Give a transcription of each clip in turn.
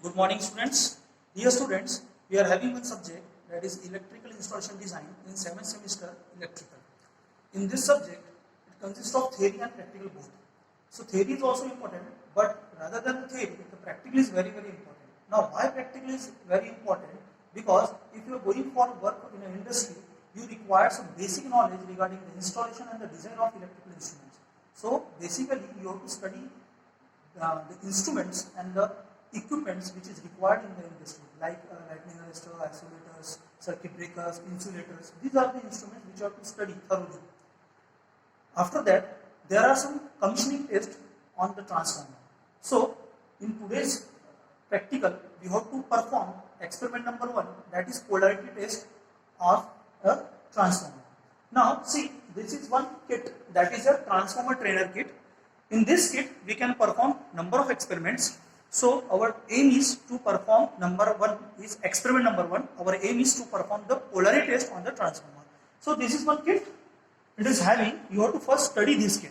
Good morning, students. Dear students, we are having one subject, that is electrical installation design in 7th semester electrical. In this subject, it consists of theory and practical both. So theory is also important, but rather than the theory, the practical is very important. Now, why practical is very important? Because if you are going for work in an industry, you require some basic knowledge regarding the installation and the design of electrical instruments. So basically, you have to study the instruments and the equipments which is required in the industry, like lightning arrestor, isolators, circuit breakers, insulators. These are the instruments which you have to study thoroughly. After that, there are some commissioning tests on the transformer. So, in today's practical, we have to perform experiment number 1, that is polarity test of a transformer. Now, see, this is one kit, that is a transformer trainer kit. In this kit, we can perform number of experiments. So, our aim is to perform experiment number 1. Our aim is to perform the polarity test on the transformer. So, this is one kit. It is having, you have to first study this kit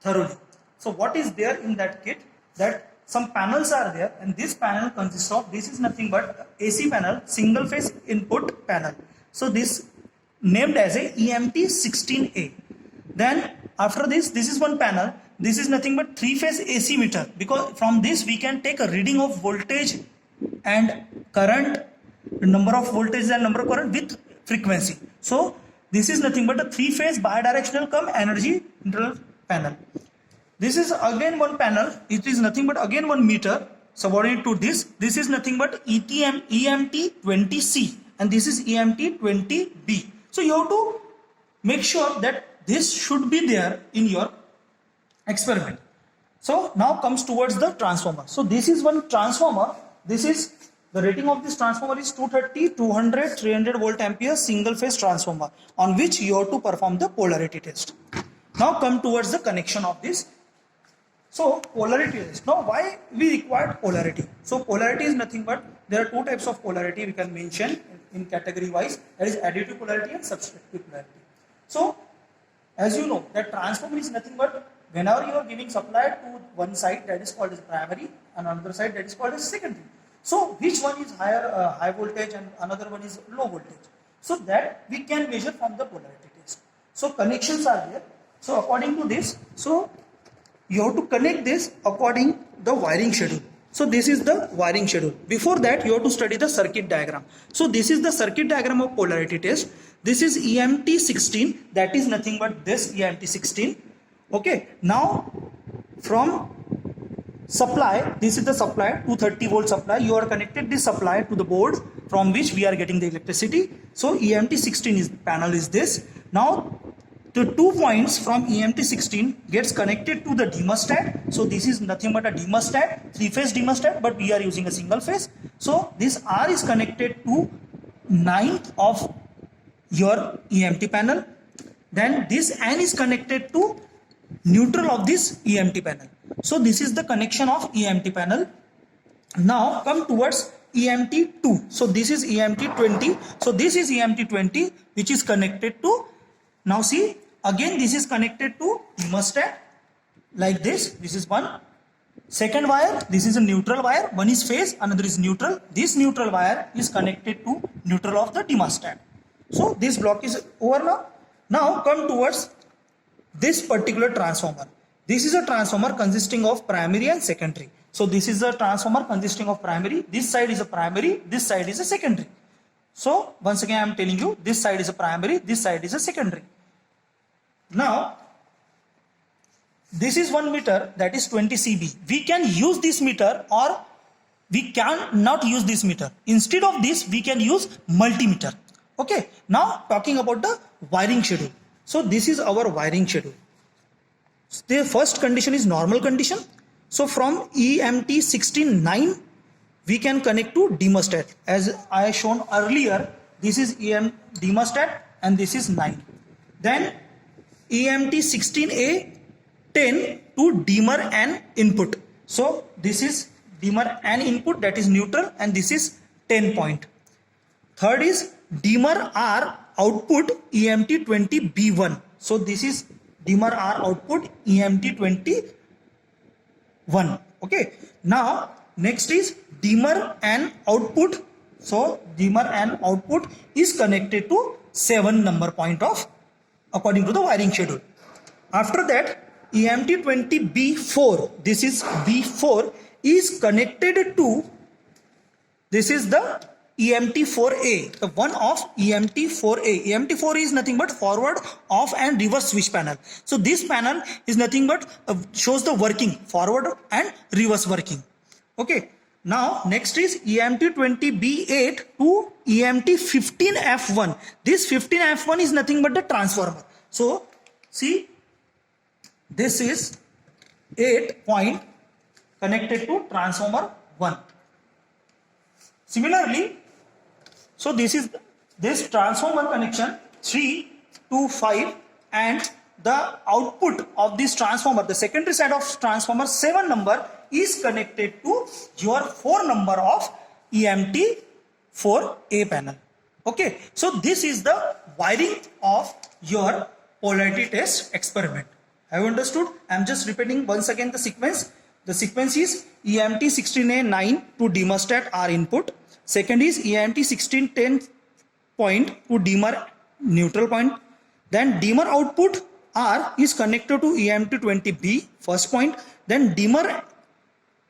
thoroughly. So, what is there in that kit? That some panels are there, and this panel consists of, this is nothing but AC panel, single phase input panel. So, this named as a EMT16A. Then after this is one panel. This is nothing but 3-phase AC meter, because from this we can take a reading of voltage and current, number of voltage and number of current with frequency. So this is nothing but a 3-phase bidirectional cum energy interval panel. This is again one panel. It is nothing but again one meter subordinate to this. This is nothing but EMT20C, and this is EMT20B. So you have to make sure that this should be there in your experiment. So now comes towards the transformer. So this is one transformer. This is the rating of this transformer is 230, 200, 300 volt ampere single phase transformer, on which you have to perform the polarity test. Now come towards the connection of this. So polarity test. Now why we required polarity? So polarity is nothing but, there are two types of polarity we can mention in category wise, that is additive polarity and substitutive polarity. So as you know that transformer is nothing but, whenever you are giving supply to one side, that is called as primary, and another side that is called as secondary. So which one is high voltage and another one is low voltage? So that we can measure from the polarity test. So connections are there. So according to this, so you have to connect this according the wiring schedule. So this is the wiring schedule. Before that, you have to study the circuit diagram. So this is the circuit diagram of polarity test. This is EMT16, that is nothing but this EMT16. Okay, now from supply, this is the supply, 230 volt supply. You are connected this supply to the board from which we are getting the electricity. So EMT16 panel is this. Now the 2 points from EMT16 gets connected to the demostat. So this is nothing but a demostat, 3-phase demostat, but we are using a single phase. So this R is connected to 9th of your EMT panel. Then this N is connected to neutral of this EMT panel. So this is the connection of EMT panel. Now come towards EMT2. So this is EMT20. So this is EMT20 which is connected to, now see, again this is connected to thermostat like this. This is one. Second wire, this is a neutral wire. One is phase, another is neutral. This neutral wire is connected to neutral of the thermostat. So this block is over now. Now come towards this particular transformer. This is a transformer consisting of primary and secondary. So this is a transformer consisting of primary. This side is a primary, this side is a secondary. So once again I am telling you, this side is a primary, this side is a secondary. Now this is one meter, that is 20 CB. We can use this meter or we can not use this meter. Instead of this we can use multimeter. Okay, now talking about the wiring schedule. So this is our wiring schedule. The first condition is normal condition. So from EMT16-9 we can connect to demostat. As I shown earlier, this is demostat and this is 9. Then EMT16A 10 to dimmer and input. So this is dimmer and input, that is neutral, and this is 10 point. Third is dimmer R output EMT20B1. So this is dimmer R output EMT21. Okay. Now next is dimmer and output. So dimmer and output is connected to 7 number point of according to the wiring schedule. After that, EMT20B4, this is B4, is connected to, this is the EMT4A, the one of EMT4A. EMT4 is nothing but forward, off and reverse switch panel. So this panel is nothing but shows the working, forward and reverse working. Okay. Now next is EMT20B8 to EMT15F1. This 15F1 is nothing but the transformer. So see, this is 8 point connected to transformer 1. Similarly, so this is this transformer connection 3 to 5, and the output of this transformer, the secondary side of transformer 7 number is connected to your 4 number of EMT4A panel. Okay, so this is the wiring of your polarity test experiment. Have you understood? I am just repeating once again the sequence. The sequence is EMT16A9 to dimmerstat R input. Second is EMT1610 point to dimmer neutral point. Then dimmer output R is connected to EMT20B first point. Then dimmer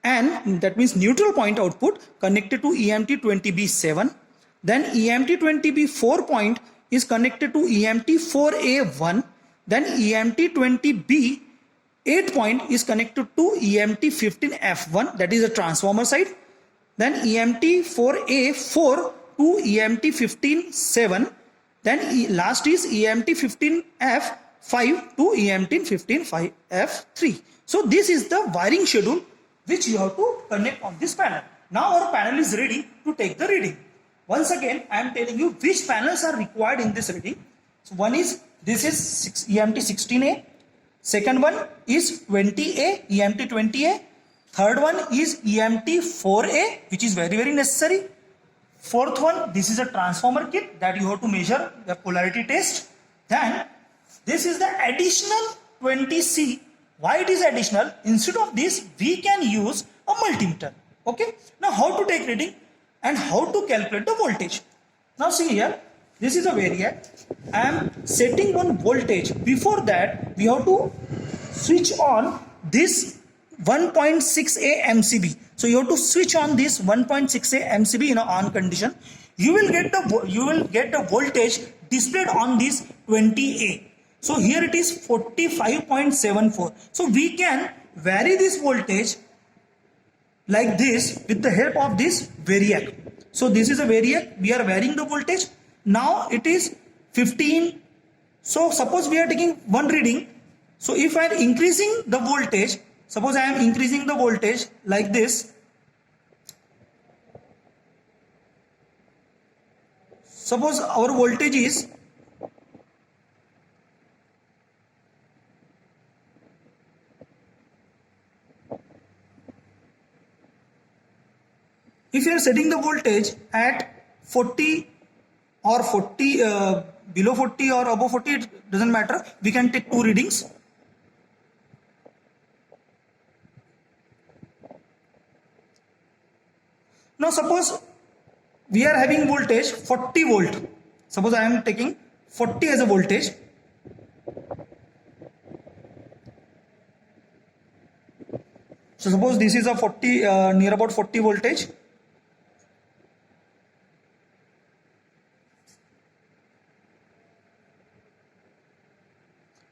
and that means neutral point output connected to EMT20B7. Then EMT20B4 point is connected to EMT4A1. Then EMT20B8 point is connected to EMT15F1, that is the transformer side. Then EMT4A4 to EMT15-7. Then last is EMT15F5 to EMT15F3. So this is the wiring schedule which you have to connect on this panel. Now our panel is ready to take the reading. Once again, I am telling you which panels are required in this reading. So one is, this is EMT16A. Second one is 20A, EMT20A. Third one is EMT4A, which is very, very necessary. Fourth one, this is a transformer kit that you have to measure the polarity test. Then this is the additional 20C. Why it is additional? Instead of this, we can use a multimeter. Okay. Now how to take reading and how to calculate the voltage. Now see here, this is a variac. I am setting one voltage. Before that, we have to switch on this 1.6A MCB. So you have to switch on this 1.6A MCB in an on condition. You will get the voltage displayed on this 20A. So here it is 45.74. So we can vary this voltage like this with the help of this variac. So this is a variac. We are varying the voltage. Now it is 15. So suppose we are taking one reading. So if I am increasing the voltage, suppose I am increasing the voltage like this. Suppose our voltage is if you are setting the voltage at 40 or 40 below 40 or above 40, it doesn't matter. We can take two readings. Now suppose we are having voltage 40 volt. Suppose I am taking 40 as a voltage. So suppose this is a 40 near about 40 voltage.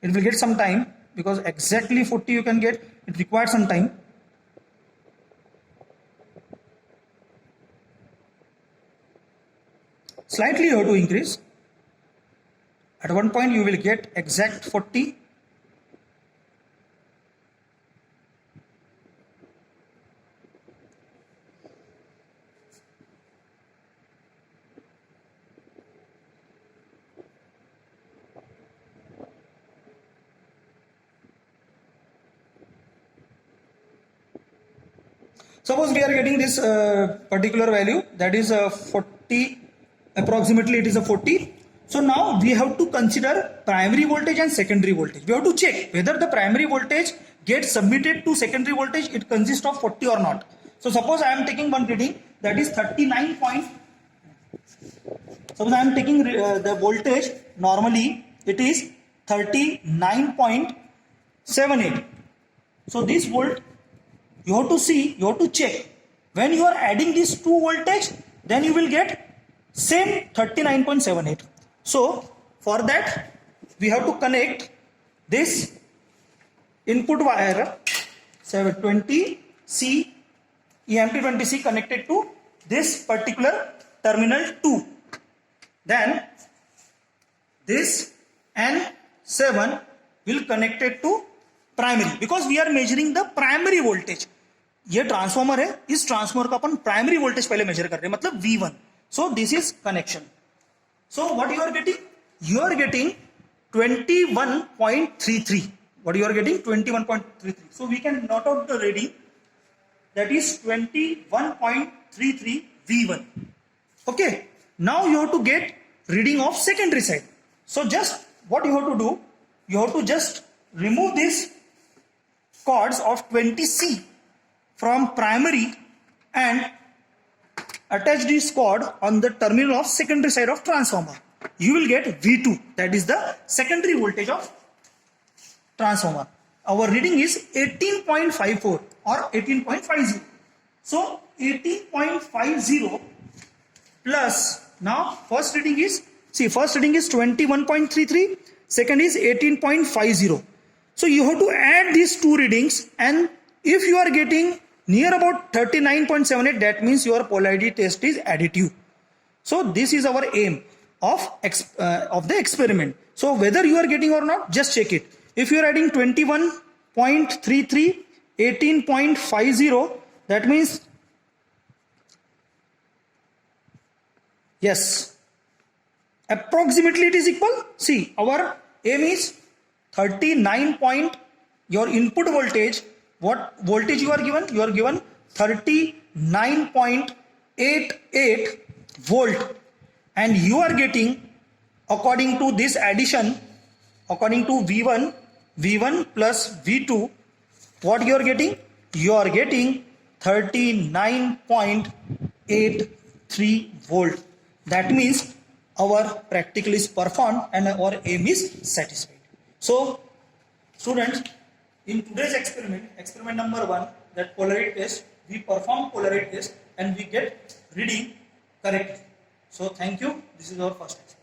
It will get some time because exactly 40 you can get. It requires some time. Slightly you have to increase. At one point you will get exact 40. Suppose we are getting this particular value, that is 40, approximately it is a 40. So now we have to consider primary voltage and secondary voltage. We have to check whether the primary voltage gets submitted to secondary voltage, it consists of 40 or not. So suppose I am taking one reading that is 39 point. Suppose I am taking the voltage, normally it is 39.78. So this volt, you have to see, you have to check. When you are adding these two voltage, then you will get same 39.78. So for that, we have to connect this input wire 720C, EMP20C connected to this particular terminal 2. Then this N7 will connected to primary, because we are measuring the primary voltage. ये transformer है, इस transformer का अपन primary voltage पहले major कर रहे हैं, मतलब V1. So this is connection. So what you are getting? You are getting 21.33. What you are getting? 21.33. So we can note out the reading. That is 21.33 V1. Okay. Now you have to get reading of secondary side. So just what you have to do? You have to just remove these cords of 20C from primary and attach this cord on the terminal of secondary side of transformer. You will get V2, that is the secondary voltage of transformer. Our reading is 18.54 or 18.50. So 18.50 plus, now first reading is 21.33, second is 18.50. So you have to add these two readings, and if you are getting near about 39.78, that means your polarity test is additive. So this is our aim of the experiment. So whether you are getting or not, just check it. If you are adding 21.33, 18.50, that means yes, approximately it is equal. See, our aim is 39 point, your input voltage, what voltage you are given? You are given 39.88 volt, and you are getting, according to this addition, according to V1 plus V2, what you are getting? You are getting 39.83 volt. That means our practical is performed and our aim is satisfied. So students, in today's experiment number 1, that polarity test, we perform polarity test and we get reading correct. So thank you. This is our first experiment.